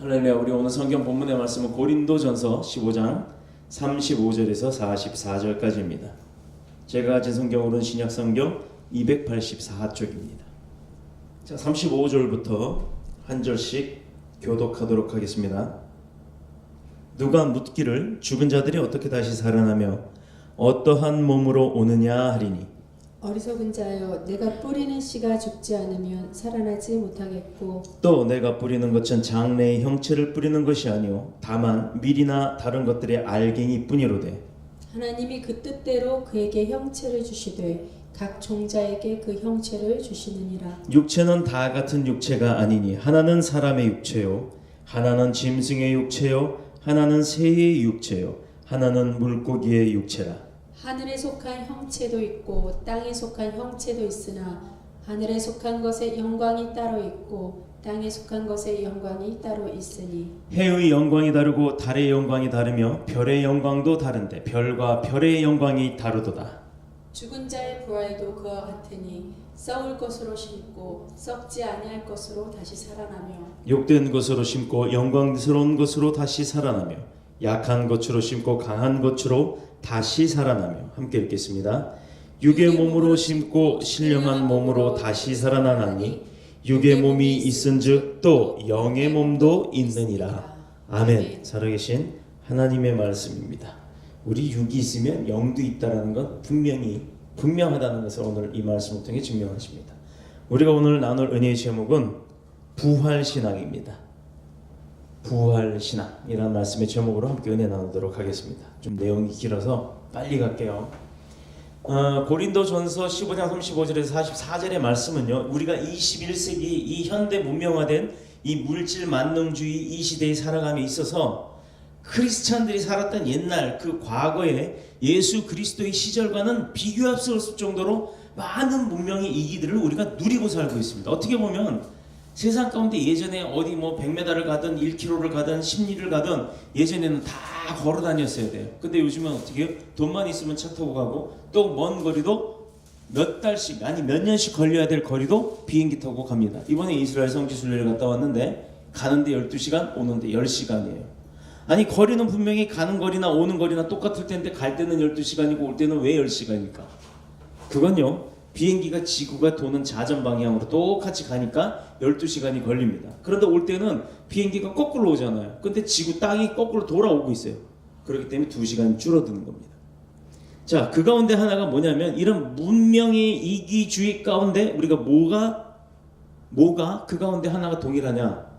할렐루야. 우리 오늘 성경 본문의 말씀은 고린도전서 15장 35절에서 44절까지입니다. 제가 가진 성경으로는 신약성경 284쪽입니다. 자, 35절부터 한 절씩 교독하도록 하겠습니다. 누가 묻기를 죽은 자들이 어떻게 다시 살아나며 어떠한 몸으로 오느냐 하리니, 어리석은 자여, 내가 뿌리는 씨가 죽지 않으면 살아나지 못하겠고, 또 내가 뿌리는 것은 장래의 형체를 뿌리는 것이 아니요 다만 밀이나 다른 것들의 알갱이 뿐이로되, 하나님이 그 뜻대로 그에게 형체를 주시되 각 종자에게 그 형체를 주시느니라. 육체는 다 같은 육체가 아니니 하나는 사람의 육체요 하나는 짐승의 육체요 하나는 새의 육체요 하나는 물고기의 육체라. 하늘에 속한 형체도 있고 땅에 속한 형체도 있으나 하늘에 속한 것의 영광이 따로 있고 땅에 속한 것의 영광이 따로 있으니, 해의 영광이 다르고 달의 영광이 다르며 별의 영광도 다른데 별과 별의 영광이 다르도다. 죽은 자의 부활도 그와 같으니 썩을 것으로 심고 썩지 아니할 것으로 다시 살아나며, 욕된 것으로 심고 영광스러운 것으로 다시 살아나며 약한 것으로 심고 강한 것으로 다시 살아나며. 함께 읽겠습니다. 육의 몸으로 심고 신령한 몸으로 다시 살아나나니 육의 몸이 있은즉 또 영의 몸도 있느니라. 아멘. 살아계신 하나님의 말씀입니다. 우리 육이 있으면 영도 있다는 것 분명하다는 것을 오늘 이 말씀을 통해 증명하십니다. 우리가 오늘 나눌 은혜의 제목은 부활신앙입니다. 부활신앙이라는 말씀의 제목으로 함께 은혜 나누도록 하겠습니다. 좀 내용이 길어서 빨리 갈게요. 고린도전서 15장 35절에서 44절의 말씀은요, 우리가 21세기 이 현대 문명화된 이 물질 만능주의 이 시대에 살아감에 있어서 크리스찬들이 살았던 옛날 그 과거의 예수 그리스도의 시절과는 비교할 수 없을 정도로 많은 문명의 이기들을 우리가 누리고 살고 있습니다. 어떻게 보면 세상 가운데 예전에 어디 뭐 100m를 가든 1km를 가든 10리를 가든 예전에는 다 걸어 다녔어야 돼요. 근데 요즘은 어떻게 해요? 돈만 있으면 차 타고 가고, 또 먼 거리도 몇 달씩 아니 몇 년씩 걸려야 될 거리도 비행기 타고 갑니다. 이번에 이스라엘 성지순례를 갔다 왔는데 가는데 12시간 오는데 10시간이에요. 아니 거리는 분명히 가는 거리나 오는 거리나 똑같을 텐데 갈 때는 12시간이고 올 때는 왜 10시간입니까? 그건요, 비행기가 지구가 도는 자전 방향으로 똑같이 가니까 12시간이 걸립니다. 그런데 올 때는 비행기가 거꾸로 오잖아요. 근데 지구 땅이 거꾸로 돌아오고 있어요. 그렇기 때문에 2시간이 줄어드는 겁니다. 자, 그 가운데 하나가 뭐냐면, 이런 문명의 이기주의 가운데 우리가 뭐가 그 가운데 하나가 동일하냐?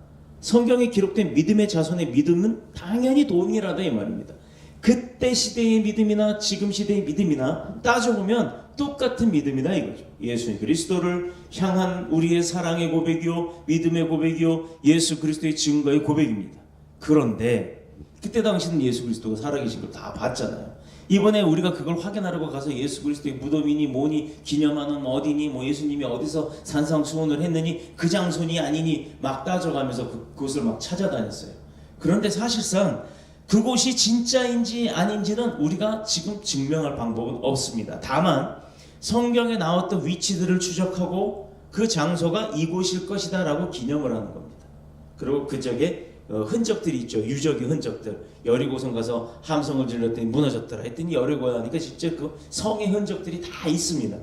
성경에 기록된 믿음의 자손의 믿음은 당연히 동일하다 이 말입니다. 그때 시대의 믿음이나 지금 시대의 믿음이나 따져보면 똑같은 믿음이다 이거죠. 예수 그리스도를 향한 우리의 사랑의 고백이요 믿음의 고백이요 예수 그리스도의 증거의 고백입니다. 그런데 그때 당시는 예수 그리스도가 살아계신 걸 다 봤잖아요. 이번에 우리가 그걸 확인하려고 가서 예수 그리스도의 무덤이니 뭐니 기념하는 어디니 뭐 예수님이 어디서 산상수훈을 했느니 그 장소니 아니니 막 따져가면서 그곳을 막 찾아다녔어요. 그런데 사실상 그곳이 진짜인지 아닌지는 우리가 지금 증명할 방법은 없습니다. 다만 성경에 나왔던 위치들을 추적하고 그 장소가 이곳일 것이다 라고 기념을 하는 겁니다. 그리고 그쪽에 흔적들이 있죠. 유적의 흔적들. 여리고성 가서 함성을 질렀더니 무너졌더라 했더니 여리고에 가니까 진짜 그 성의 흔적들이 다 있습니다.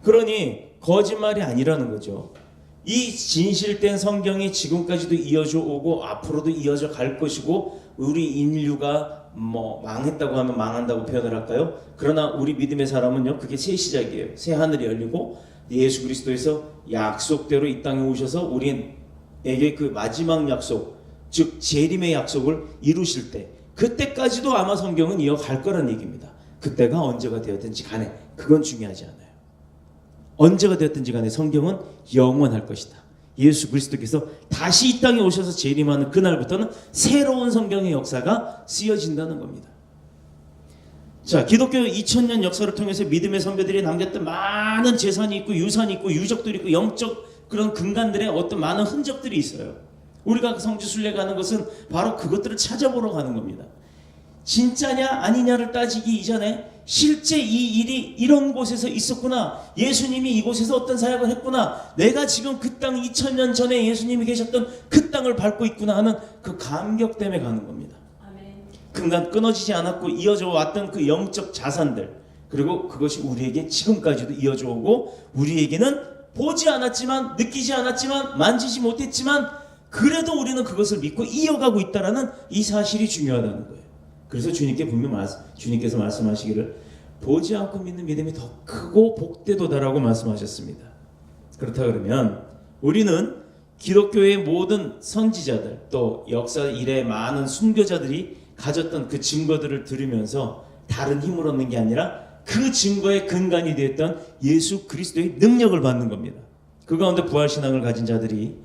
그러니 거짓말이 아니라는 거죠. 이 진실된 성경이 지금까지도 이어져 오고 앞으로도 이어져 갈 것이고, 우리 인류가 뭐 망했다고 하면 망한다고 표현을 할까요? 그러나 우리 믿음의 사람은요, 그게 새 시작이에요. 새 하늘이 열리고 예수 그리스도에서 약속대로 이 땅에 오셔서 우리에게 그 마지막 약속, 즉 재림의 약속을 이루실 때, 그때까지도 아마 성경은 이어갈 거란 얘기입니다. 그때가 언제가 되었든지 간에 그건 중요하지 않아요. 언제가 되었든지 간에 성경은 영원할 것이다. 예수 그리스도께서 다시 이 땅에 오셔서 재림하는 그날부터는 새로운 성경의 역사가 쓰여진다는 겁니다. 자, 기독교 2000년 역사를 통해서 믿음의 선배들이 남겼던 많은 재산이 있고 유산이 있고 유적들이 있고 영적 그런 근간들의 어떤 많은 흔적들이 있어요. 우리가 성지순례 가는 것은 바로 그것들을 찾아보러 가는 겁니다. 진짜냐 아니냐를 따지기 이전에 실제 이 일이 이런 곳에서 있었구나. 예수님이 이곳에서 어떤 사역을 했구나. 내가 지금 그 땅 2000년 전에 예수님이 계셨던 그 땅을 밟고 있구나 하는 그 감격 때문에 가는 겁니다. 그간 끊어지지 않았고 이어져 왔던 그 영적 자산들, 그리고 그것이 우리에게 지금까지도 이어져 오고 우리에게는 보지 않았지만, 느끼지 않았지만, 만지지 못했지만 그래도 우리는 그것을 믿고 이어가고 있다라는 이 사실이 중요하다는 거예요. 그래서 주님께서 말씀하시기를 보지 않고 믿는 믿음이 더 크고 복되도다라고 말씀하셨습니다. 그렇다 그러면 우리는 기독교의 모든 선지자들, 또 역사 이래 많은 순교자들이 가졌던 그 증거들을 들으면서 다른 힘을 얻는 게 아니라 그 증거의 근간이 되었던 예수 그리스도의 능력을 받는 겁니다. 그 가운데 부활신앙을 가진 자들이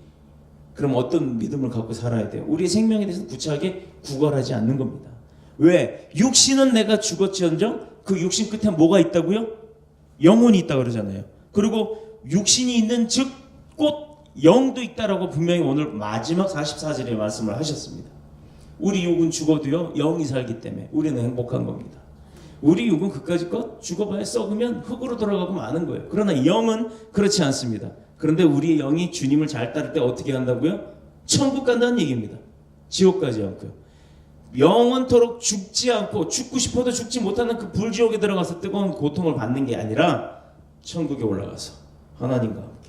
그럼 어떤 믿음을 갖고 살아야 돼요? 우리의 생명에 대해서 구차하게 구걸하지 않는 겁니다. 왜? 육신은 내가 죽었지언정 그 육신 끝에 뭐가 있다고요? 영혼이 있다 그러잖아요. 그리고 육신이 있는 즉 곧 영도 있다라고 분명히 오늘 마지막 44절에 말씀을 하셨습니다. 우리 육은 죽어도요 영이 살기 때문에 우리는 행복한 겁니다. 우리 육은 그까짓것 죽어봐야 썩으면 흙으로 돌아가고 마는 거예요. 그러나 영은 그렇지 않습니다. 그런데 우리의 영이 주님을 잘 따를 때 어떻게 간다고요? 천국 간다는 얘기입니다. 지옥 가지 않고요. 영원토록 죽지 않고 죽고 싶어도 죽지 못하는 그 불지옥에 들어가서 뜨거운 고통을 받는 게 아니라 천국에 올라가서 하나님과 함께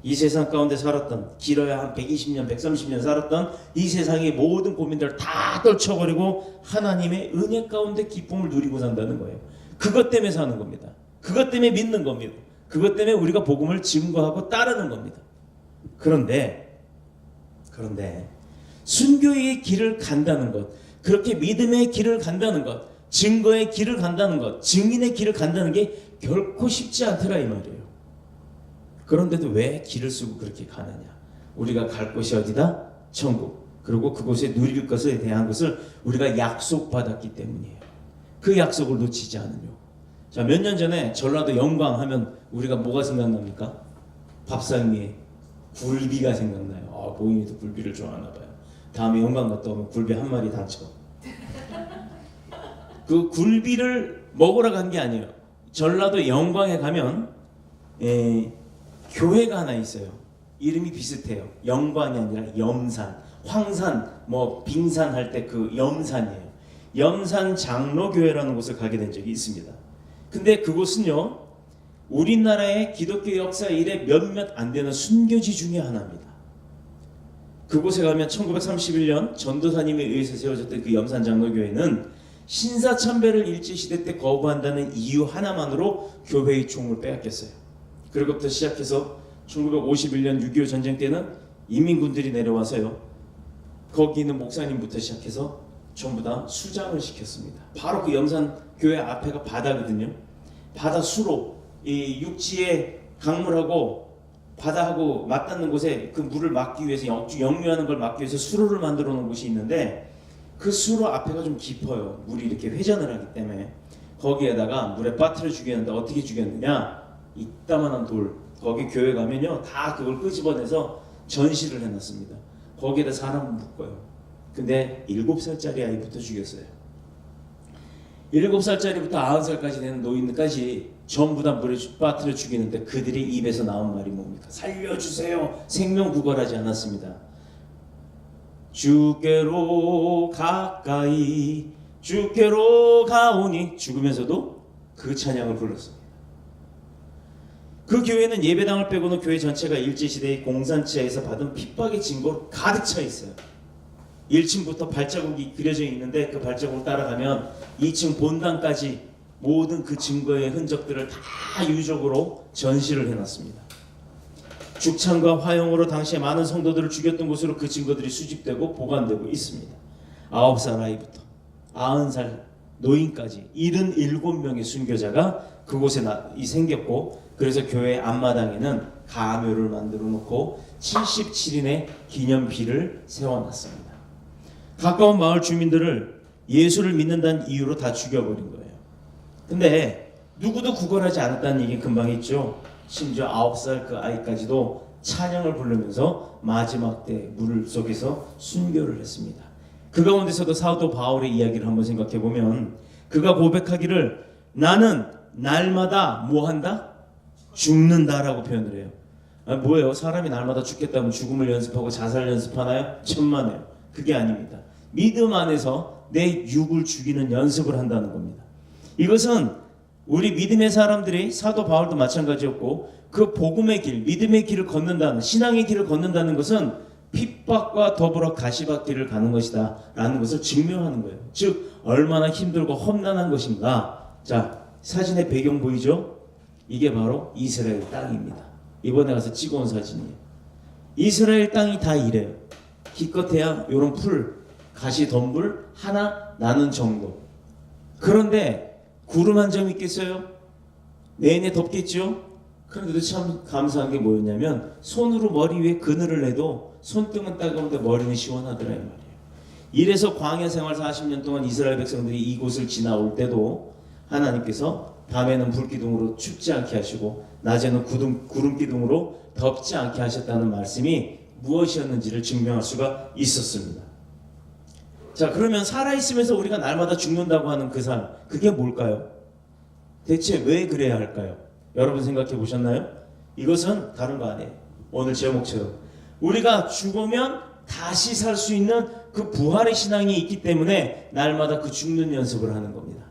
이 세상 가운데 살았던, 길어야 한 120년 130년 살았던 이 세상의 모든 고민들을 다 떨쳐버리고 하나님의 은혜 가운데 기쁨을 누리고 산다는 거예요. 그것 때문에 사는 겁니다. 그것 때문에 믿는 겁니다. 그것 때문에 우리가 복음을 증거하고 따르는 겁니다. 그런데 순교의 길을 간다는 것, 그렇게 믿음의 길을 간다는 것, 증거의 길을 간다는 것, 증인의 길을 간다는 게 결코 쉽지 않더라 이 말이에요. 그런데도 왜 길을 쓰고 그렇게 가느냐? 우리가 갈 곳이 어디다? 천국. 그리고 그곳에 누릴 것에 대한 것을 우리가 약속받았기 때문이에요. 그 약속을 놓치지 않으려고. 자, 몇 년 전에 전라도 영광 하면 우리가 뭐가 생각납니까? 밥상 위에 굴비가 생각나요. 모임이도 굴비를 좋아하나 봐요. 다음에 영광 갔다 오면 굴비 한 마리 당첨. 그 굴비를 먹으러 간 게 아니에요. 전라도 영광에 가면 교회가 하나 있어요. 이름이 비슷해요. 영광이 아니라 염산, 황산, 빙산 할 때 그 염산이에요. 염산 장로교회라는 곳을 가게 된 적이 있습니다. 근데 그곳은요, 우리나라의 기독교 역사 이래 몇몇 안 되는 순교지 중에 하나입니다. 그곳에 가면 1931년 전도사님에 의해서 세워졌던 그 염산 장로교회는 신사참배를 일제시대 때 거부한다는 이유 하나만으로 교회의 총을 빼앗겼어요. 그로부터 시작해서 1951년 6.25 전쟁 때는 인민군들이 내려와서요, 거기 있는 목사님부터 시작해서 전부 다 수장을 시켰습니다. 바로 그 염산 교회 앞에가 바다거든요. 바다 수로 이 육지의 강물하고 바다하고 맞닿는 곳에 그 물을 막기 위해서 역류하는 걸 막기 위해서 수로를 만들어 놓은 곳이 있는데, 그 수로 앞에가 좀 깊어요. 물이 이렇게 회전을 하기 때문에. 거기에다가 물에 빠뜨려 죽였는데 어떻게 죽였느냐? 이따만한 돌, 거기 교회 가면요 다 그걸 끄집어내서 전시를 해놨습니다. 거기에다 사람을 묶어요. 근데 7살짜리 아이부터 죽였어요. 7살짜리부터 90살까지 되는 노인까지 전부 다 물에 빠뜨려 죽이는데 그들의 입에서 나온 말이 뭡니까? 살려주세요. 생명 구걸하지 않았습니다. 주께로 가까이 주께로 가오니, 죽으면서도 그 찬양을 불렀습니다. 그 교회는 예배당을 빼고는 교회 전체가 일제시대의 공산치하에서 받은 핍박의 증거로 가득 차 있어요. 1층부터 발자국이 그려져 있는데 그 발자국을 따라가면 2층 본당까지 모든 그 증거의 흔적들을 다 유적으로 전시를 해놨습니다. 죽창과 화형으로 당시에 많은 성도들을 죽였던 곳으로 그 증거들이 수집되고 보관되고 있습니다. 9살 아이부터 90살 노인까지 77명의 순교자가 그곳에 생겼고, 그래서 교회 앞마당에는 가묘를 만들어 놓고 77인의 기념비를 세워놨습니다. 가까운 마을 주민들을 예수를 믿는다는 이유로 다 죽여버린 거예요. 근데 누구도 구걸하지 않았다는 얘기 금방 했죠. 심지어 9살 그 아이까지도 찬양을 부르면서 마지막 때 물 속에서 순교를 했습니다. 그 가운데서도 사도 바울의 이야기를 한번 생각해 보면 그가 고백하기를 나는 날마다 뭐 한다? 죽는다라고 표현을 해요. 뭐예요? 사람이 날마다 죽겠다면 죽음을 연습하고 자살 연습하나요? 천만에요. 그게 아닙니다. 믿음 안에서 내 육을 죽이는 연습을 한다는 겁니다. 이것은 우리 믿음의 사람들이 사도 바울도 마찬가지였고 그 복음의 길, 믿음의 길을 걷는다는, 신앙의 길을 걷는다는 것은 핍박과 더불어 가시밭길을 가는 것이다 라는 것을 증명하는 거예요. 즉 얼마나 힘들고 험난한 것인가. 자, 사진의 배경 보이죠? 이게 바로 이스라엘 땅입니다. 이번에 가서 찍어온 사진이에요. 이스라엘 땅이 다 이래요. 기껏해야 요런 풀, 가시 덤불 하나 나는 정도. 그런데 구름 한 점 있겠어요? 내내 덥겠죠? 그런데도 참 감사한 게 뭐였냐면 손으로 머리 위에 그늘을 내도 손등은 따가운데 머리는 시원하더라 이 말이에요. 이래서 광야 생활 40년 동안 이스라엘 백성들이 이곳을 지나올 때도 하나님께서 밤에는 불기둥으로 춥지 않게 하시고 낮에는 구름기둥으로 덥지 않게 하셨다는 말씀이 무엇이었는지를 증명할 수가 있었습니다. 자, 그러면 살아있으면서 우리가 날마다 죽는다고 하는 그 삶, 그게 뭘까요? 대체 왜 그래야 할까요? 여러분 생각해 보셨나요? 이것은 다른 거 아니에요. 오늘 제목처럼 우리가 죽으면 다시 살 수 있는 그 부활의 신앙이 있기 때문에 날마다 그 죽는 연습을 하는 겁니다.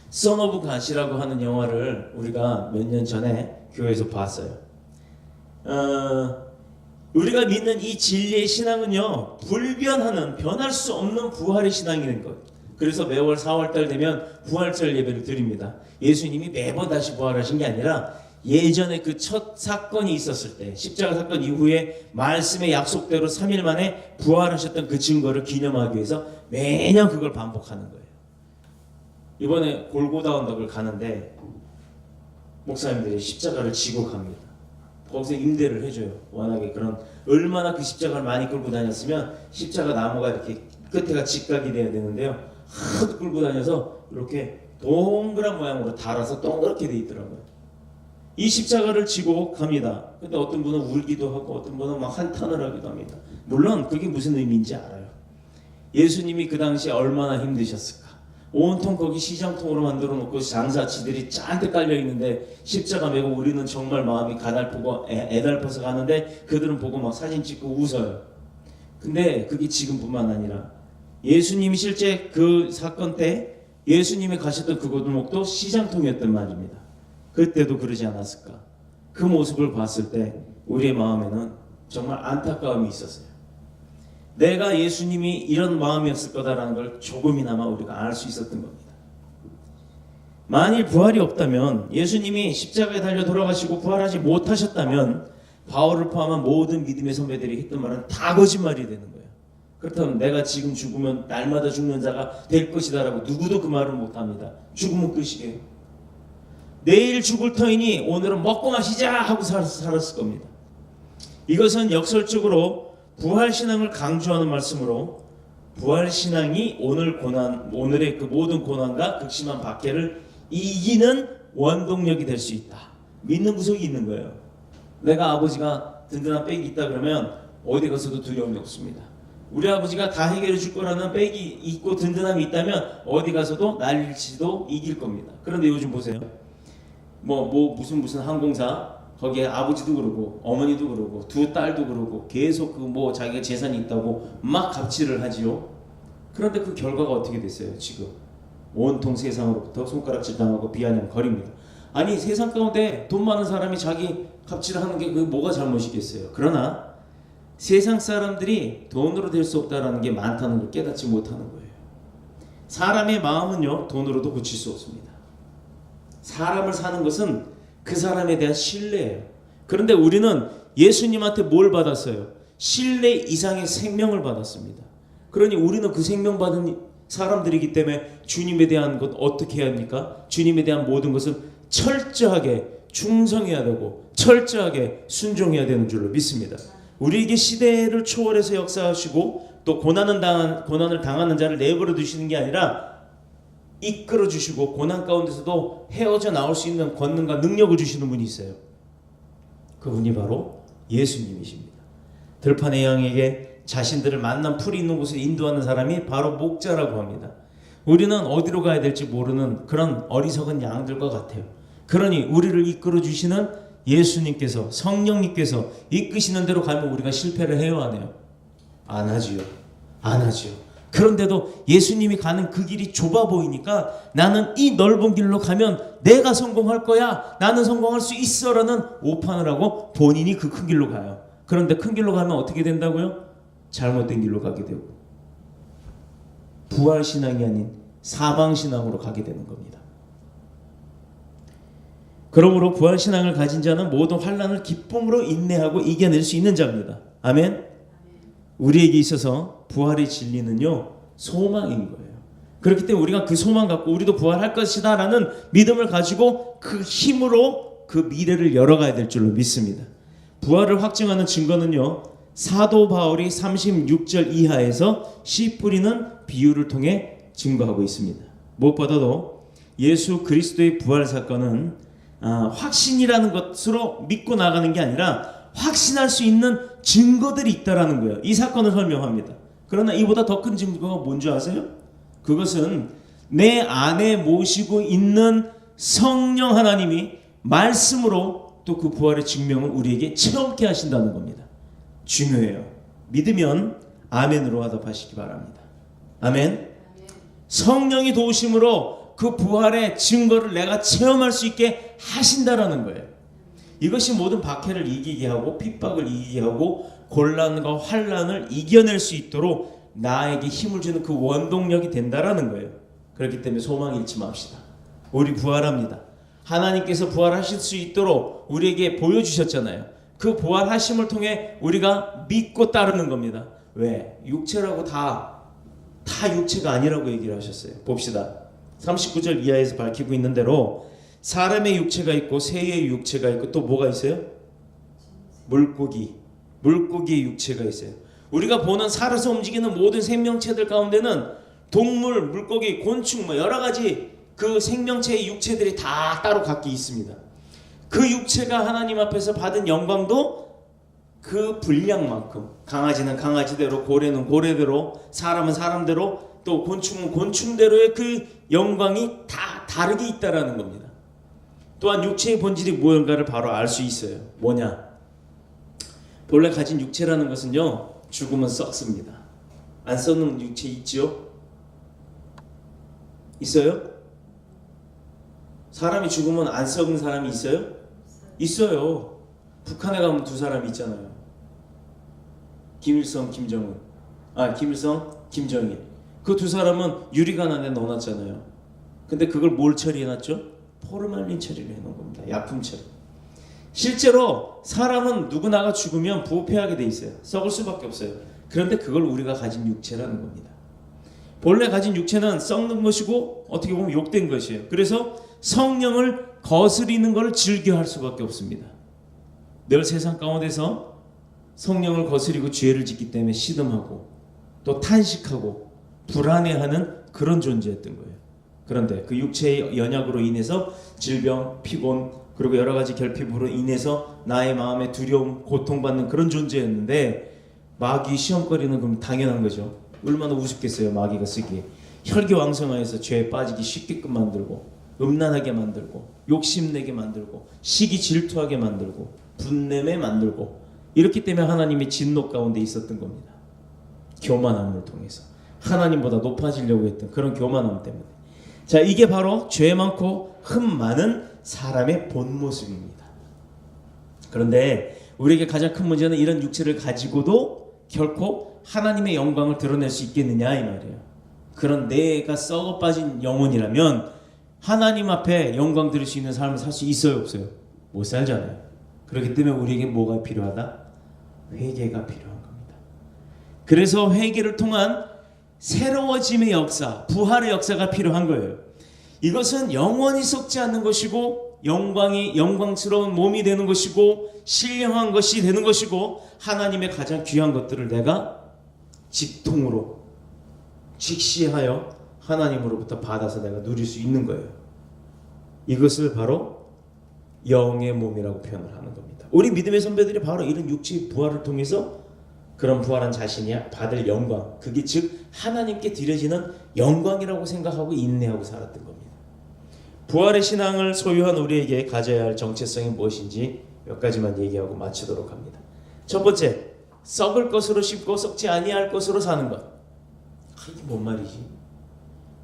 선 오브 갓이라고 하는 영화를 우리가 몇 년 전에 교회에서 봤어요. 우리가 믿는 이 진리의 신앙은요, 불변하는, 변할 수 없는 부활의 신앙인 것. 그래서 매월 4월달 되면 부활절 예배를 드립니다. 예수님이 매번 다시 부활하신 게 아니라 예전에 그 첫 사건이 있었을 때, 십자가 사건 이후에 말씀의 약속대로 3일 만에 부활하셨던 그 증거를 기념하기 위해서 매년 그걸 반복하는 거예요. 이번에 골고다 언덕을 가는데 목사님들이 십자가를 지고 갑니다. 거기서 임대를 해줘요. 워낙에 그런, 얼마나 그 십자가를 많이 끌고 다녔으면 십자가 나무가 이렇게 끝에가 직각이 돼야 되는데요. 하도 끌고 다녀서 이렇게 동그란 모양으로 달아서 동그랗게 돼 있더라고요. 이 십자가를 지고 갑니다. 근데 어떤 분은 울기도 하고 어떤 분은 막 한탄을 하기도 합니다. 물론 그게 무슨 의미인지 알아요. 예수님이 그 당시에 얼마나 힘드셨을까. 온통 거기 시장통으로 만들어 놓고 장사치들이 잔뜩 깔려 있는데 십자가 메고 우리는 정말 마음이 가달프고 애달퍼서 가는데 그들은 보고 막 사진 찍고 웃어요. 근데 그게 지금뿐만 아니라 예수님이 실제 그 사건 때 예수님이 가셨던 그 골목도 시장통이었단 말입니다. 그때도 그러지 않았을까. 그 모습을 봤을 때 우리의 마음에는 정말 안타까움이 있었어요. 내가 예수님이 이런 마음이었을 거다라는 걸 조금이나마 우리가 알 수 있었던 겁니다. 만일 부활이 없다면, 예수님이 십자가에 달려 돌아가시고 부활하지 못하셨다면 바울을 포함한 모든 믿음의 선배들이 했던 말은 다 거짓말이 되는 거예요. 그렇다면 내가 지금 죽으면 날마다 죽는 자가 될 것이다 라고 누구도 그 말을 못합니다. 죽으면 끝이에요. 내일 죽을 터이니 오늘은 먹고 마시자 하고 살았을 겁니다. 이것은 역설적으로 부활신앙을 강조하는 말씀으로 부활신앙이 오늘의 그 모든 고난과 극심한 박해를 이기는 원동력이 될 수 있다. 믿는 구석이 있는 거예요. 내가 아버지가 든든한 백이 있다 그러면 어디 가서도 두려움이 없습니다. 우리 아버지가 다 해결해 줄 거라는 백이 있고 든든함이 있다면 어디 가서도 날일지도 이길 겁니다. 그런데 요즘 보세요. 무슨 항공사 거기에 아버지도 그러고 어머니도 그러고 두 딸도 그러고 계속 자기가 재산이 있다고 막 갑질을 하지요. 그런데 그 결과가 어떻게 됐어요? 지금 온통 세상으로부터 손가락질 당하고 비아냥거립니다. 아니, 세상 가운데 돈 많은 사람이 자기 갑질하는 게 그게 뭐가 잘못이겠어요? 그러나 세상 사람들이 돈으로 될 수 없다라는 게 많다는 걸 깨닫지 못하는 거예요. 사람의 마음은요, 돈으로도 고칠 수 없습니다. 사람을 사는 것은 그 사람에 대한 신뢰예요. 그런데 우리는 예수님한테 뭘 받았어요? 신뢰 이상의 생명을 받았습니다. 그러니 우리는 그 생명 받은 사람들이기 때문에 주님에 대한 것 어떻게 해야 합니까? 주님에 대한 모든 것을 철저하게 충성해야 되고 철저하게 순종해야 되는 줄로 믿습니다. 우리에게 시대를 초월해서 역사하시고 또 고난을 당하는 자를 내버려 두시는 게 아니라 이끌어 주시고 고난 가운데서도 헤어져 나올 수 있는 권능과 능력을 주시는 분이 있어요. 그분이 바로 예수님이십니다. 들판의 양에게 자신들을 만난 풀이 있는 곳에 인도하는 사람이 바로 목자라고 합니다. 우리는 어디로 가야 될지 모르는 그런 어리석은 양들과 같아요. 그러니 우리를 이끌어 주시는 예수님께서, 성령님께서 이끄시는 대로 가면 우리가 실패를 해요, 안 해요? 안 하지요. 안 하지요. 그런데도 예수님이 가는 그 길이 좁아 보이니까 나는 이 넓은 길로 가면 내가 성공할 거야, 나는 성공할 수 있어라는 오판을 하고 본인이 그 큰 길로 가요. 그런데 큰 길로 가면 어떻게 된다고요? 잘못된 길로 가게 되고 부활신앙이 아닌 사망신앙으로 가게 되는 겁니다. 그러므로 부활신앙을 가진 자는 모든 환난을 기쁨으로 인내하고 이겨낼 수 있는 자입니다. 아멘. 우리에게 있어서 부활의 진리는요, 소망인 거예요. 그렇기 때문에 우리가 그 소망 갖고 우리도 부활할 것이다 라는 믿음을 가지고 그 힘으로 그 미래를 열어가야 될 줄로 믿습니다. 부활을 확증하는 증거는요, 사도 바울이 36절 이하에서 씨 뿌리는 비유를 통해 증거하고 있습니다. 무엇보다도 예수 그리스도의 부활 사건은 확신이라는 것으로 믿고 나가는 게 아니라 확신할 수 있는 증거들이 있다라는 거예요. 이 사건을 설명합니다. 그러나 이보다 더 큰 증거가 뭔지 아세요? 그것은 내 안에 모시고 있는 성령 하나님이 말씀으로 또 그 부활의 증명을 우리에게 체험케 하신다는 겁니다. 중요해요. 믿으면 아멘으로 화답하시기 바랍니다. 아멘. 성령이 도우심으로 그 부활의 증거를 내가 체험할 수 있게 하신다라는 거예요. 이것이 모든 박해를 이기게 하고 핍박을 이기게 하고 곤란과 환란을 이겨낼 수 있도록 나에게 힘을 주는 그 원동력이 된다라는 거예요. 그렇기 때문에 소망 잃지 맙시다. 우리 부활합니다. 하나님께서 부활하실 수 있도록 우리에게 보여주셨잖아요. 그 부활하심을 통해 우리가 믿고 따르는 겁니다. 왜? 육체라고 다 육체가 아니라고 얘기를 하셨어요. 봅시다. 39절 이하에서 밝히고 있는 대로 사람의 육체가 있고 새의 육체가 있고 또 뭐가 있어요? 물고기의 육체가 있어요. 우리가 보는 살아서 움직이는 모든 생명체들 가운데는 동물, 물고기, 곤충 여러 가지 그 생명체의 육체들이 다 따로 각기 있습니다. 그 육체가 하나님 앞에서 받은 영광도 그 분량만큼, 강아지는 강아지대로, 고래는 고래대로, 사람은 사람대로, 또 곤충은 곤충대로의 그 영광이 다 다르게 있다라는 겁니다. 또한 육체의 본질이 무언가를 바로 알 수 있어요. 뭐냐? 본래 가진 육체라는 것은요, 죽으면 썩습니다. 안 썩는 육체 있지요? 있어요? 사람이 죽으면 안 썩은 사람이 있어요? 있어요. 북한에 가면 두 사람이 있잖아요. 김일성, 김정은. 김일성, 김정일. 그 두 사람은 유리관 안에 넣어놨잖아요. 근데 그걸 뭘 처리해놨죠? 포르말린 처리를 해놓은 겁니다. 약품 처리. 실제로 사람은 누구나가 죽으면 부패하게 돼 있어요. 썩을 수밖에 없어요. 그런데 그걸 우리가 가진 육체라는 겁니다. 본래 가진 육체는 썩는 것이고 어떻게 보면 욕된 것이에요. 그래서 성령을 거스리는 것을 즐겨할 수밖에 없습니다. 늘 세상 가운데서 성령을 거스리고 죄를 짓기 때문에 시름하고 또 탄식하고 불안해하는 그런 존재였던 거예요. 그런데 그 육체의 연약으로 인해서 질병, 피곤, 그리고 여러 가지 결핍으로 인해서 나의 마음에 두려움, 고통받는 그런 존재였는데 마귀 시험거리는 건 당연한 거죠. 얼마나 우습겠어요, 마귀가 쓰기에. 혈기왕성하여서 죄에 빠지기 쉽게끔 만들고, 음란하게 만들고, 욕심내게 만들고, 시기 질투하게 만들고, 분냄에 만들고, 이렇기 때문에 하나님이 진노 가운데 있었던 겁니다. 교만함을 통해서 하나님보다 높아지려고 했던 그런 교만함 때문에. 자, 이게 바로 죄 많고 흠 많은 사람의 본 모습입니다. 그런데 우리에게 가장 큰 문제는 이런 육체를 가지고도 결코 하나님의 영광을 드러낼 수 있겠느냐 이 말이에요. 그런 내가 썩어 빠진 영혼이라면 하나님 앞에 영광 드릴 수 있는 삶을 살 수 있어요, 없어요? 못 살잖아요. 그렇기 때문에 우리에게 뭐가 필요하다? 회개가 필요한 겁니다. 그래서 회개를 통한 새로워짐의 역사, 부활의 역사가 필요한 거예요. 이것은 영원히 썩지 않는 것이고 영광스러운 몸이 되는 것이고 신령한 것이 되는 것이고 하나님의 가장 귀한 것들을 내가 직통으로 직시하여 하나님으로부터 받아서 내가 누릴 수 있는 거예요. 이것을 바로 영의 몸이라고 표현을 하는 겁니다. 우리 믿음의 선배들이 바로 이런 육체의 부활을 통해서 그런 부활한 자신이 받을 영광, 그게 즉 하나님께 드려지는 영광이라고 생각하고 인내하고 살았던 겁니다. 부활의 신앙을 소유한 우리에게 가져야 할 정체성이 무엇인지 몇 가지만 얘기하고 마치도록 합니다. 첫 번째, 썩을 것으로 심고 썩지 아니할 것으로 사는 것. 이게 뭔 말이지?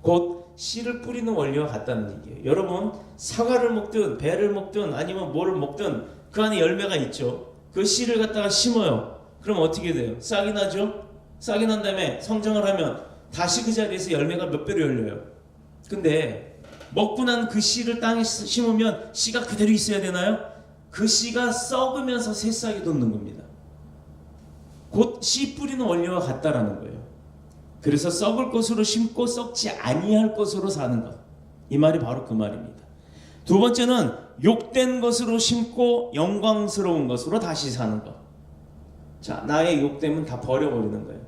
곧 씨를 뿌리는 원리와 같다는 얘기예요. 여러분, 사과를 먹든 배를 먹든 아니면 뭐를 먹든 그 안에 열매가 있죠. 그 씨를 갖다가 심어요. 그럼 어떻게 돼요? 싹이 나죠? 싹이 난 다음에 성장을 하면 다시 그 자리에서 열매가 몇 배로 열려요. 근데 먹고 난 그 씨를 땅에 심으면 씨가 그대로 있어야 되나요? 그 씨가 썩으면서 새싹이 돋는 겁니다. 곧 씨 뿌리는 원리와 같다라는 거예요. 그래서 썩을 것으로 심고 썩지 아니할 것으로 사는 것. 이 말이 바로 그 말입니다. 두 번째는 욕된 것으로 심고 영광스러운 것으로 다시 사는 것. 자, 나의 욕됨은 다 버려버리는 거예요.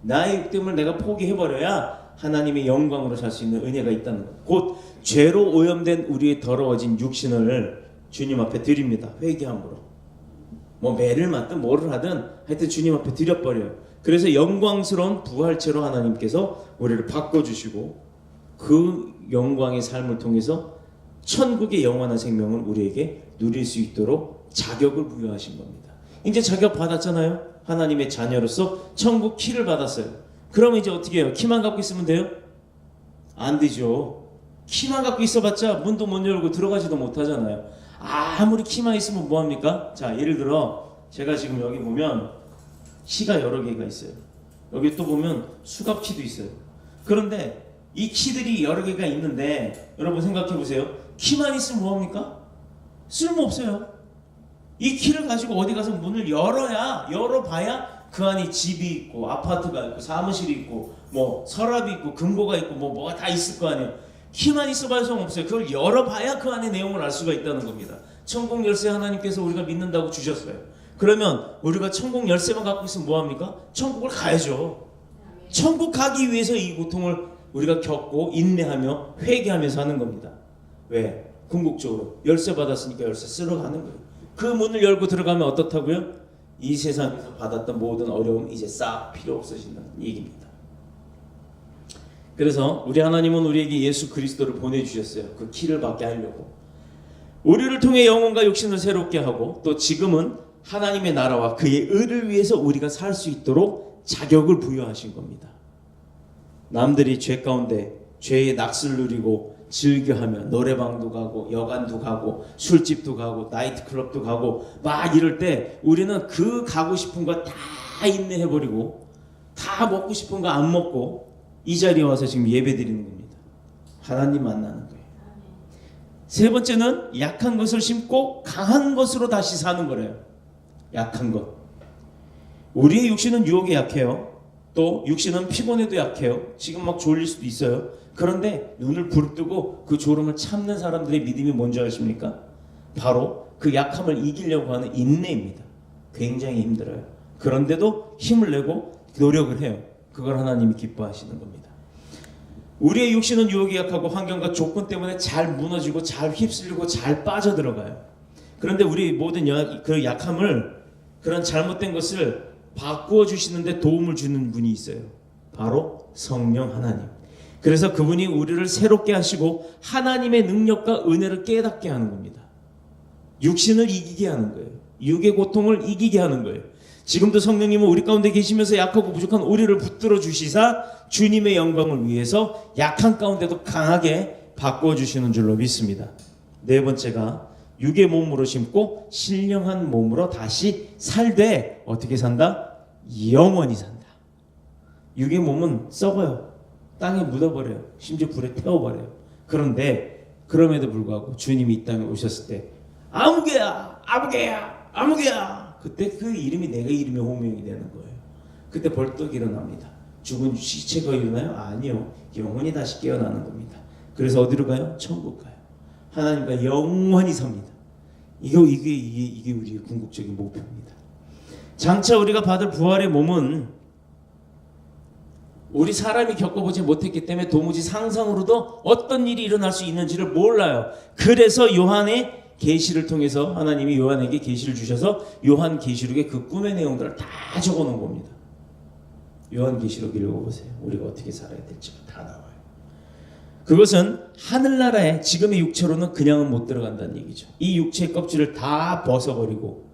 나의 욕됨을 내가 포기해버려야 하나님의 영광으로 살 수 있는 은혜가 있다는 것. 곧 죄로 오염된 우리의 더러워진 육신을 주님 앞에 드립니다. 회개함으로. 뭐 매를 맞든 뭐를 하든 하여튼 주님 앞에 드려버려요. 그래서 영광스러운 부활체로 하나님께서 우리를 바꿔주시고 그 영광의 삶을 통해서 천국의 영원한 생명을 우리에게 누릴 수 있도록 자격을 부여하신 겁니다. 이제 자격 받았잖아요. 하나님의 자녀로서 천국 키를 받았어요. 그러면 이제 어떻게 해요? 키만 갖고 있으면 돼요? 안 되죠. 키만 갖고 있어봤자 문도 못 열고 들어가지도 못하잖아요. 아무리 키만 있으면 뭐합니까? 자, 예를 들어 제가 지금 여기 보면 키가 여러 개가 있어요. 여기 또 보면 수갑키도 있어요. 그런데 이 키들이 여러 개가 있는데 여러분 생각해 보세요. 키만 있으면 뭐합니까? 쓸모없어요. 이 키를 가지고 어디 가서 문을 열어봐야 그 안에 집이 있고 아파트가 있고 사무실이 있고 뭐 서랍이 있고 금고가 있고 뭐가 다 있을 거 아니에요. 키만 있어봐야 소용없어요. 그걸 열어봐야 그 안에 내용을 알 수가 있다는 겁니다. 천국 열쇠 하나님께서 우리가 믿는다고 주셨어요. 그러면 우리가 천국 열쇠만 갖고 있으면 뭐합니까? 천국을 가야죠. 천국 가기 위해서 이 고통을 우리가 겪고 인내하며 회개하면서 하는 겁니다. 왜? 궁극적으로 열쇠 받았으니까 열쇠 쓰러 가는 거예요. 그 문을 열고 들어가면 어떻다고요? 이 세상에서 받았던 모든 어려움 이제 싹 필요 없어진다는 얘기입니다. 그래서 우리 하나님은 우리에게 예수 그리스도를 보내주셨어요. 그 키를 받게 하려고. 우리를 통해 영혼과 육신을 새롭게 하고 또 지금은 하나님의 나라와 그의 의를 위해서 우리가 살 수 있도록 자격을 부여하신 겁니다. 남들이 죄 가운데 죄의 낙을 누리고 즐겨하며 노래방도 가고 여관도 가고 술집도 가고 나이트클럽도 가고 막 이럴 때 우리는 그 가고 싶은 거 다 인내해버리고 다 먹고 싶은 거 안 먹고 이 자리에 와서 지금 예배 드리는 겁니다. 하나님 만나는 거예요. 세 번째는 약한 것을 심고 강한 것으로 다시 사는 거래요. 약한 것. 우리의 육신은 유혹에 약해요. 또 육신은 피곤해도 약해요. 지금 막 졸릴 수도 있어요. 그런데 눈을 부릅뜨고 그 졸음을 참는 사람들의 믿음이 뭔지 아십니까? 바로 그 약함을 이기려고 하는 인내입니다. 굉장히 힘들어요. 그런데도 힘을 내고 노력을 해요. 그걸 하나님이 기뻐하시는 겁니다. 우리의 육신은 유혹에 약하고 환경과 조건 때문에 잘 무너지고 잘 휩쓸리고 잘 빠져들어가요. 그런데 우리 모든 그 약함을 그런 잘못된 것을 바꾸어 주시는데 도움을 주는 분이 있어요. 바로 성령 하나님. 그래서 그분이 우리를 새롭게 하시고 하나님의 능력과 은혜를 깨닫게 하는 겁니다. 육신을 이기게 하는 거예요. 육의 고통을 이기게 하는 거예요. 지금도 성령님은 우리 가운데 계시면서 약하고 부족한 우리를 붙들어 주시사 주님의 영광을 위해서 약한 가운데도 강하게 바꾸어 주시는 줄로 믿습니다. 네 번째가 육의 몸으로 심고 신령한 몸으로 다시 살되 어떻게 산다? 영원히 산다. 육의 몸은 썩어요. 땅에 묻어버려요. 심지어 불에 태워버려요. 그런데 그럼에도 불구하고 주님이 이 땅에 오셨을 때 아무개야 아무개야 아무개야 그때 그 이름이 내가 이름이 호명이 되는 거예요. 그때 벌떡 일어납니다. 죽은 시체가 일어나요? 아니요. 영원히 다시 깨어나는 겁니다. 그래서 어디로 가요? 천국 가요. 하나님과 영원히 삽니다. 이게 우리의 궁극적인 목표입니다. 장차 우리가 받을 부활의 몸은 우리 사람이 겪어보지 못했기 때문에 도무지 상상으로도 어떤 일이 일어날 수 있는지를 몰라요. 그래서 요한의 계시를 통해서 하나님이 요한에게 계시를 주셔서 요한 계시록에 그 꿈의 내용들을 다 적어놓은 겁니다. 요한 계시록 읽어보세요. 우리가 어떻게 살아야 될지가 다 나와요. 그것은 하늘나라에 지금의 육체로는 그냥은 못 들어간다는 얘기죠. 이 육체의 껍질을 다 벗어버리고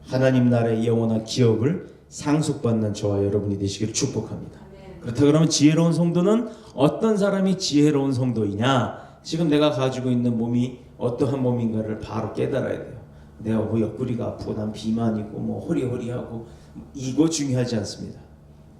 하나님 나라의 영원한 기업을 상속받는 저와 여러분이 되시기를 축복합니다. 그렇다 그러면 지혜로운 성도는 어떤 사람이 지혜로운 성도이냐? 지금 내가 가지고 있는 몸이 어떠한 몸인가를 바로 깨달아야 돼요. 내가 뭐 옆구리가 아프고 난 비만이고 뭐 허리허리하고 이거 중요하지 않습니다.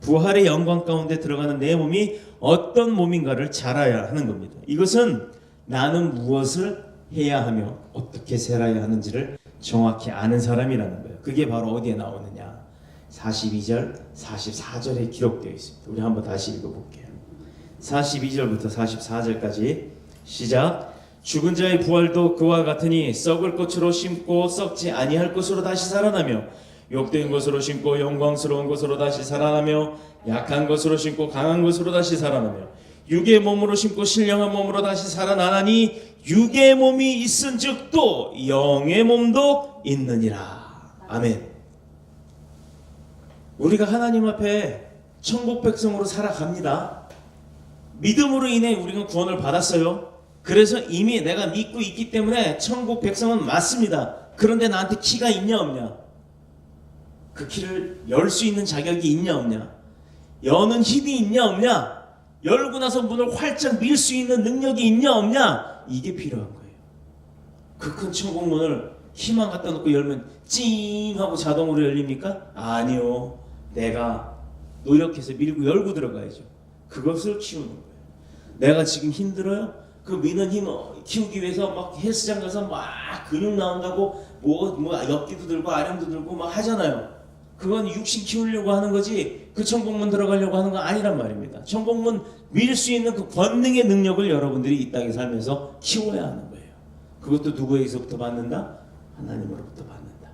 부활의 영광 가운데 들어가는 내 몸이 어떤 몸인가를 잘 알아야 하는 겁니다. 이것은 나는 무엇을 해야 하며 어떻게 살아야 하는지를 정확히 아는 사람이라는 거예요. 그게 바로 어디에 나오느냐? 42절, 44절에 기록되어 있습니다. 우리 한번 다시 읽어볼게요. 42절부터 44절까지 시작. 죽은 자의 부활도 그와 같으니 썩을 꽃으로 심고 썩지 아니할 것으로 다시 살아나며 욕된 것으로 심고 영광스러운 것으로 다시 살아나며 약한 것으로 심고 강한 것으로 다시 살아나며 육의 몸으로 심고 신령한 몸으로 다시 살아나나니 육의 몸이 있은즉 또 영의 몸도 있느니라. 아멘. 우리가 하나님 앞에 천국 백성으로 살아갑니다. 믿음으로 인해 우리가 구원을 받았어요. 그래서 이미 내가 믿고 있기 때문에 천국 백성은 맞습니다. 그런데 나한테 키가 있냐 없냐? 그 키를 열 수 있는 자격이 있냐 없냐? 여는 힘이 있냐 없냐? 열고 나서 문을 활짝 밀 수 있는 능력이 있냐 없냐? 이게 필요한 거예요. 그 큰 천국 문을 힘만 갖다 놓고 열면 찡 하고 자동으로 열립니까? 아니요. 내가 노력해서 밀고 열고 들어가야죠. 그것을 키우는 거예요. 내가 지금 힘들어요? 그 미는 힘 키우기 위해서 막 헬스장 가서 막 근육 나온다고 뭐 엽기도 들고 아령도 들고 막 하잖아요. 그건 육신 키우려고 하는 거지 그 천국문 들어가려고 하는 건 아니란 말입니다. 천국문 밀 수 있는 그 권능의 능력을 여러분들이 이 땅에 살면서 키워야 하는 거예요. 그것도 누구에게서부터 받는다? 하나님으로부터 받는다.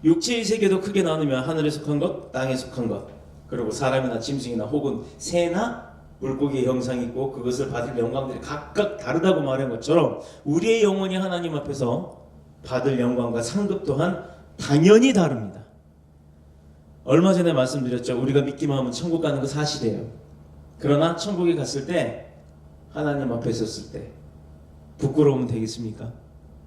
육체의 세계도 크게 나누면 하늘에 속한 것, 땅에 속한 것, 그리고 사람이나 짐승이나 혹은 새나 물고기의 형상이 있고 그것을 받을 영광들이 각각 다르다고 말한 것처럼 우리의 영혼이 하나님 앞에서 받을 영광과 상급 또한 당연히 다릅니다. 얼마 전에 말씀드렸죠. 우리가 믿기만 하면 천국 가는 거 사실이에요. 그러나 천국에 갔을 때 하나님 앞에 섰을 때 부끄러우면 되겠습니까?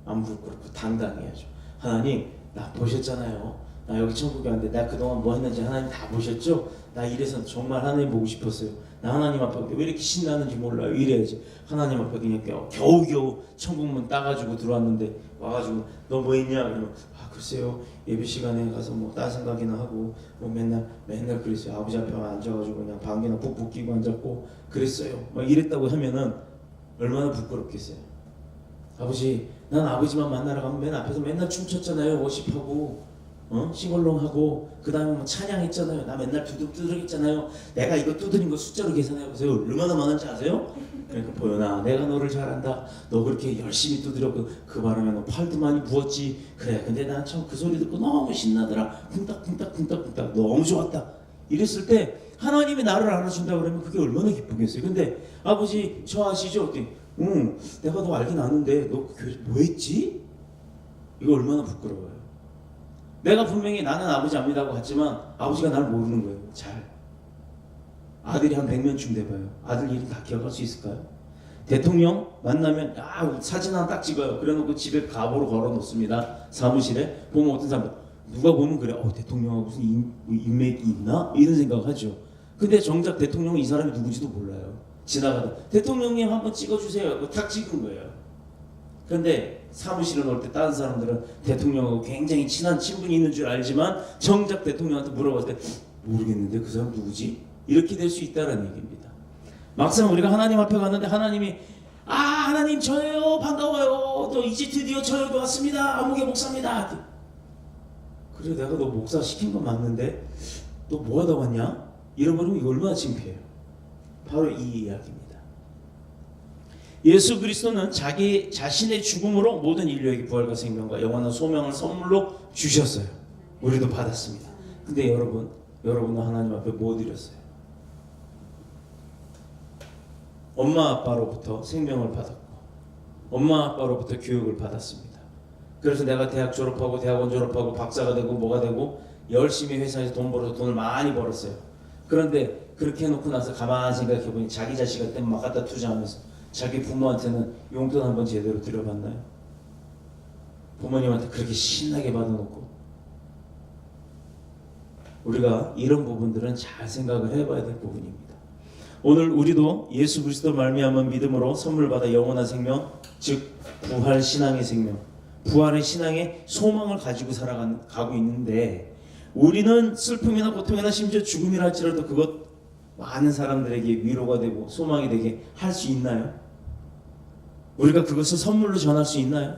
안 부끄럽고 당당해야죠. 하나님 나 보셨잖아요. 나 여기 천국에 왔는데 나 그동안 뭐 했는지 하나님 다 보셨죠? 나 이래서 정말 하나님 보고 싶었어요. 나 하나님 앞에 왜 이렇게 신나는지 몰라요. 이래야지. 하나님 앞에 그냥 겨우겨우 천국문 따가지고 들어왔는데 와가지고 너 뭐 했냐? 그러면 글쎄요 예배 시간에 가서 뭐 딴 생각이나 하고 뭐 맨날 그랬어요. 아버지 앞에 앉아가지고 그냥 방귀나 푹푹 끼고 앉았고 그랬어요. 막 이랬다고 하면은 얼마나 부끄럽겠어요. 아버지 난 아버지만 만나러 가면 맨 앞에서 맨날 춤췄잖아요. 워십하고 싱얼롱하고 그 다음에 뭐 찬양했잖아요. 나 맨날 두둑두둑했잖아요. 내가 이거 두드린 거 숫자로 계산해보세요. 얼마나 많은지 아세요? 그러니까 보여나 내가 너를 잘한다. 너 그렇게 열심히 두드렸고 그 바람에 너 팔도 많이 부었지. 그래 근데 난 참 그 소리 듣고 너무 신나더라. 쿵딱쿵딱쿵딱쿵딱 너무 좋았다. 이랬을 때 하나님이 나를 알아준다 그러면 그게 얼마나 기쁘겠어요. 근데 아버지 저 아시죠? 응 내가 너 알긴 아는데 너 교회 뭐 했지? 이거 얼마나 부끄러워요. 내가 분명히 나는 아버지 안 믿다고 갔지만 아버지가 나를 모르는 거예요. 잘. 아들이 한 100년쯤 돼봐요. 아들 이름 다 기억할 수 있을까요? 대통령 만나면 사진 하나 딱 찍어요. 그래놓고 집에 가보로 걸어놓습니다. 사무실에. 보면 어떤 사람 누가 보면 그래 대통령하고 무슨 인맥이 있나? 이런 생각하죠. 근데 정작 대통령은 이 사람이 누구지도 몰라요. 지나가다 대통령님 한번 찍어주세요. 그거 탁 찍은 거예요. 그런데 사무실에 올 때 다른 사람들은 대통령하고 굉장히 친한 친분이 있는 줄 알지만 정작 대통령한테 물어봤을 때 모르겠는데 그 사람 누구지? 이렇게 될 수 있다는 얘기입니다. 막상 우리가 하나님 앞에 갔는데 하나님이 하나님 저예요 반가워요 또 이제 드디어 저 여기 왔습니다 아무개 목사입니다. 그래 내가 너 목사 시킨 건 맞는데 너 뭐 하다 왔냐? 잃어버리면 이거 얼마나 창피해요. 바로 이 이야기입니다. 예수 그리스도는 자기 자신의 죽음으로 모든 인류에게 부활과 생명과 영원한 소명을 선물로 주셨어요. 우리도 받았습니다. 근데 여러분은 하나님 앞에 뭐 드렸어요? 엄마 아빠로부터 생명을 받았고 엄마 아빠로부터 교육을 받았습니다. 그래서 내가 대학 졸업하고 대학원 졸업하고 박사가 되고 뭐가 되고 열심히 회사에서 돈 벌어서 돈을 많이 벌었어요. 그런데 그렇게 해놓고 나서 가만히 생각해보니 자기 자식한테 막 갖다 투자하면서 자기 부모한테는 용돈 한번 제대로 드려봤나요? 부모님한테 그렇게 신나게 받아놓고. 우리가 이런 부분들은 잘 생각을 해봐야 될 부분입니다. 오늘 우리도 예수 그리스도 말미암은 믿음으로 선물 받아 영원한 생명, 즉 부활 신앙의 생명, 부활의 신앙의 소망을 가지고 살아가고 있는데, 우리는 슬픔이나 고통이나 심지어 죽음이라 할지라도 그것 많은 사람들에게 위로가 되고 소망이 되게 할 수 있나요? 우리가 그것을 선물로 전할 수 있나요?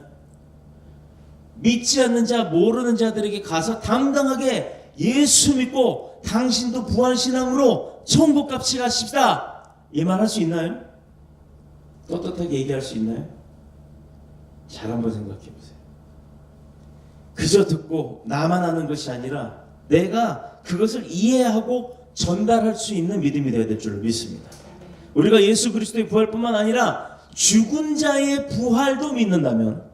믿지 않는 자, 모르는 자들에게 가서 당당하게 예수 믿고 당신도 부활신앙으로 천국 같이 가십시다, 이 말 할 수 있나요? 떳떳하게 얘기할 수 있나요? 잘 한번 생각해 보세요. 그저 듣고 나만 아는 것이 아니라 내가 그것을 이해하고 전달할 수 있는 믿음이 되어야 될 줄 믿습니다. 우리가 예수 그리스도의 부활뿐만 아니라 죽은 자의 부활도 믿는다면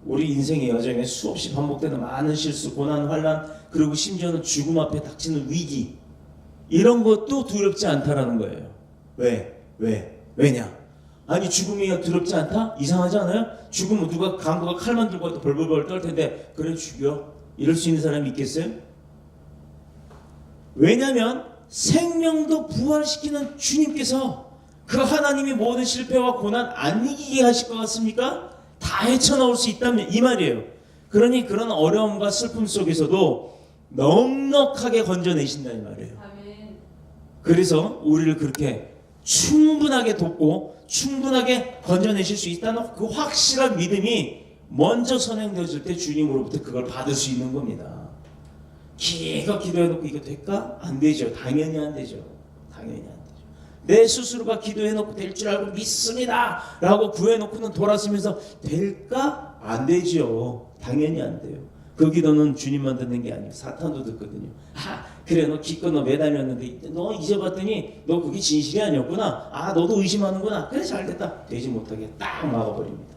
우리 인생의 여정에 수없이 반복되는 많은 실수, 고난, 환난, 그리고 심지어는 죽음 앞에 닥치는 위기, 이런 것도 두렵지 않다라는 거예요. 왜냐? 아니 죽음이 두렵지 않다? 이상하지 않아요? 죽으면 누가 강도가 칼만 들고 와도 벌벌벌 떨 텐데 그래 죽여, 이럴 수 있는 사람이 있겠어요? 왜냐하면 생명도 부활시키는 주님께서 그 하나님이 모든 실패와 고난 안 이기게 하실 것 같습니까? 다 헤쳐나올 수 있다면 이 말이에요. 그러니 그런 어려움과 슬픔 속에서도 넉넉하게 건져내신다 이 말이에요. 그래서 우리를 그렇게 충분하게 돕고 충분하게 건져내실 수 있다는 그 확실한 믿음이 먼저 선행되어질 때 주님으로부터 그걸 받을 수 있는 겁니다. 기가 기도해놓고 이거 될까? 안 되죠. 당연히 안 되죠. 당연히 안 되죠. 내 스스로가 기도해놓고 될 줄 알고 믿습니다 라고 구해놓고는 돌아서면서 될까? 안 되죠. 당연히 안 돼요. 그 기도는 주님만 듣는 게 아니에요. 사탄도 듣거든요. 그래 너 기껏 너 매달렸는데 너 이제 봤더니 너 그게 진실이 아니었구나. 너도 의심하는구나. 그래 잘됐다. 되지 못하게 딱 막아버립니다.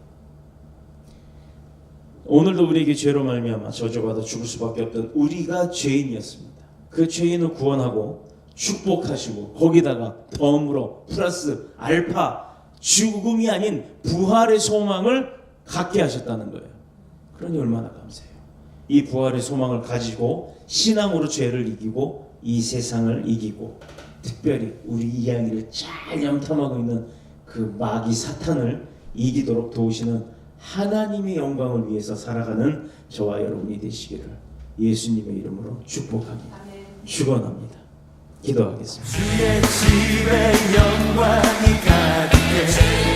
오늘도 우리에게 죄로 말미암아 저주받아 죽을 수밖에 없던 우리가 죄인이었습니다. 그 죄인을 구원하고 축복하시고 거기다가 덤으로 플러스 알파 죽음이 아닌 부활의 소망을 갖게 하셨다는 거예요. 그러니 얼마나 감사해요. 이 부활의 소망을 가지고 신앙으로 죄를 이기고 이 세상을 이기고 특별히 우리 이야기를 잘 염탐하고 있는 그 마귀 사탄을 이기도록 도우시는 하나님의 영광을 위해서 살아가는 저와 여러분이 되시기를 예수님의 이름으로 축복합니다. 축원합니다. 기도하겠습니다. 주의 집에 영광이 가득해